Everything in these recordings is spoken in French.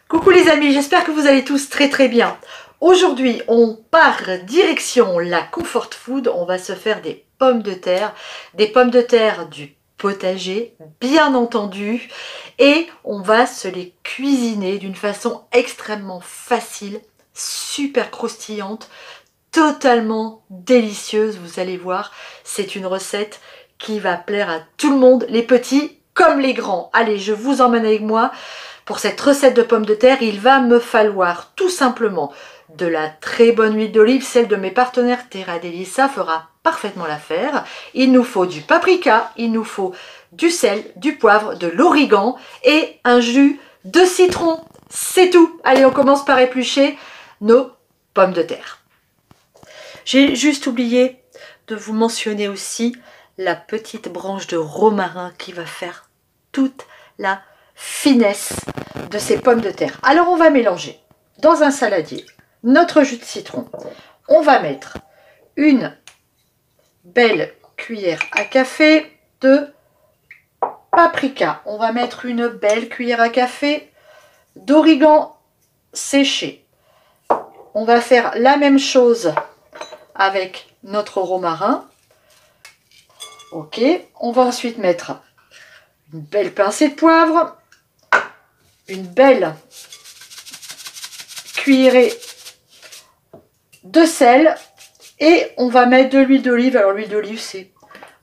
Coucou les amis, j'espère que vous allez tous très bien. Aujourd'hui, on part direction la comfort food. On va se faire des pommes de terre du potager, bien entendu. Et on va se les cuisiner d'une façon extrêmement facile, super croustillante, totalement délicieuse. Vous allez voir, c'est une recette qui va plaire à tout le monde, les petits comme les grands. Allez, je vous emmène avec moi. Pour cette recette de pommes de terre, il va me falloir tout simplement de la très bonne huile d'olive, celle de mes partenaires Terra Deli, ça fera parfaitement l'affaire. Il nous faut du paprika, il nous faut du sel, du poivre, de l'origan et un jus de citron. C'est tout. Allez, on commence par éplucher nos pommes de terre. J'ai juste oublié de vous mentionner aussi la petite branche de romarin qui va faire toute la finesse de ces pommes de terre. Alors on va mélanger dans un saladier notre jus de citron. On va mettre une belle cuillère à café de paprika. On va mettre une belle cuillère à café d'origan séché. On va faire la même chose avec notre romarin. Ok, on va ensuite mettre une belle pincée de poivre, une belle cuillerée de sel et on va mettre de l'huile d'olive. Alors l'huile d'olive c'est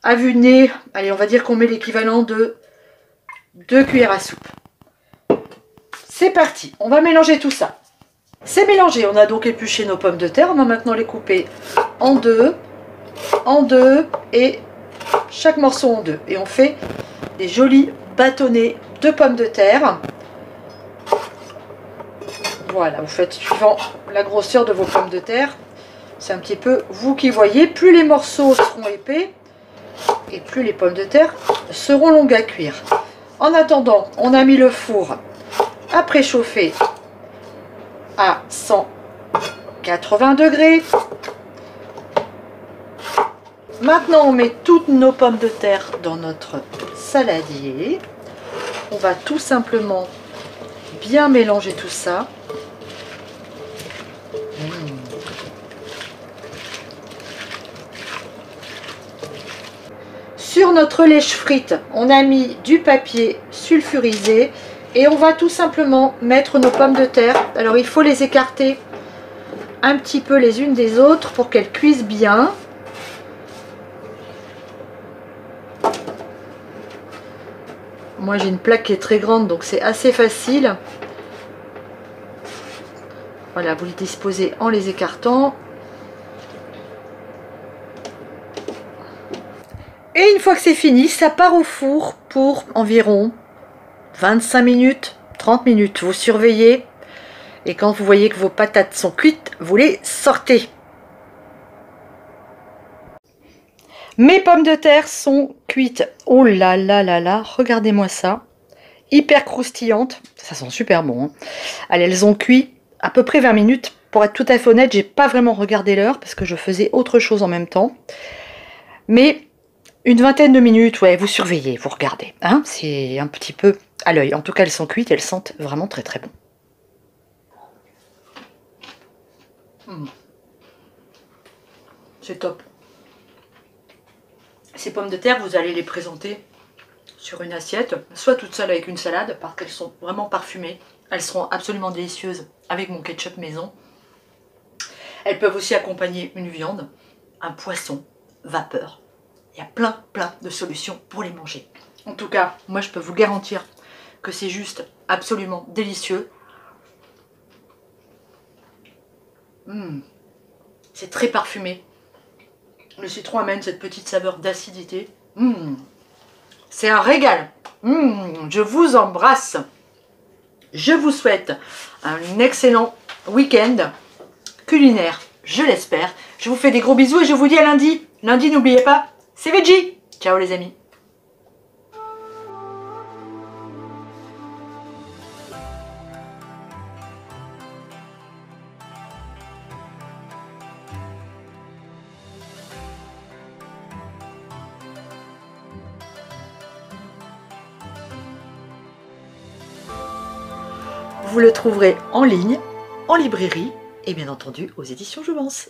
à vue de nez, allez on va dire qu'on met l'équivalent de 2 cuillères à soupe. C'est parti, on va mélanger tout ça. C'est mélangé, on a donc épluché nos pommes de terre, on va maintenant les couper en deux et chaque morceau en deux. Et on fait des jolis bâtonnets de pommes de terre. Voilà, vous faites suivant la grosseur de vos pommes de terre. C'est un petit peu vous qui voyez. Plus les morceaux seront épais et plus les pommes de terre seront longues à cuire. En attendant, on a mis le four à préchauffer à 180 degrés. Maintenant, on met toutes nos pommes de terre dans notre saladier. On va tout simplement bien mélanger tout ça. Sur notre lèche frite, on a mis du papier sulfurisé et on va tout simplement mettre nos pommes de terre. Alors il faut les écarter un petit peu les unes des autres pour qu'elles cuisent bien. Moi j'ai une plaque qui est très grande donc c'est assez facile. Voilà, vous les disposez en les écartant. Et une fois que c'est fini, ça part au four pour environ 25 minutes, 30 minutes. Vous surveillez et quand vous voyez que vos patates sont cuites, vous les sortez. Mes pommes de terre sont cuites. Oh là là là là, regardez-moi ça. Hyper croustillantes. Ça sent super bon. Hein. Allez, elles ont cuit à peu près 20 minutes. Pour être tout à fait honnête, j'ai pas vraiment regardé l'heure parce que je faisais autre chose en même temps. Mais une vingtaine de minutes, ouais, vous surveillez, vous regardez. Hein, c'est un petit peu à l'œil. En tout cas, elles sont cuites, elles sentent vraiment très bon. C'est top. Ces pommes de terre, vous allez les présenter sur une assiette, soit toutes seules avec une salade, parce qu'elles sont vraiment parfumées. Elles seront absolument délicieuses avec mon ketchup maison. Elles peuvent aussi accompagner une viande, un poisson, vapeur. Il y a plein de solutions pour les manger. En tout cas, moi je peux vous garantir que c'est juste absolument délicieux. C'est très parfumé. Le citron amène cette petite saveur d'acidité. C'est un régal. Je vous embrasse. Je vous souhaite un excellent week-end culinaire, je l'espère. Je vous fais des gros bisous et je vous dis à lundi. Lundi, n'oubliez pas, c'est Veggie. Ciao les amis. Vous le trouverez en ligne, en librairie et bien entendu aux éditions Jouvence.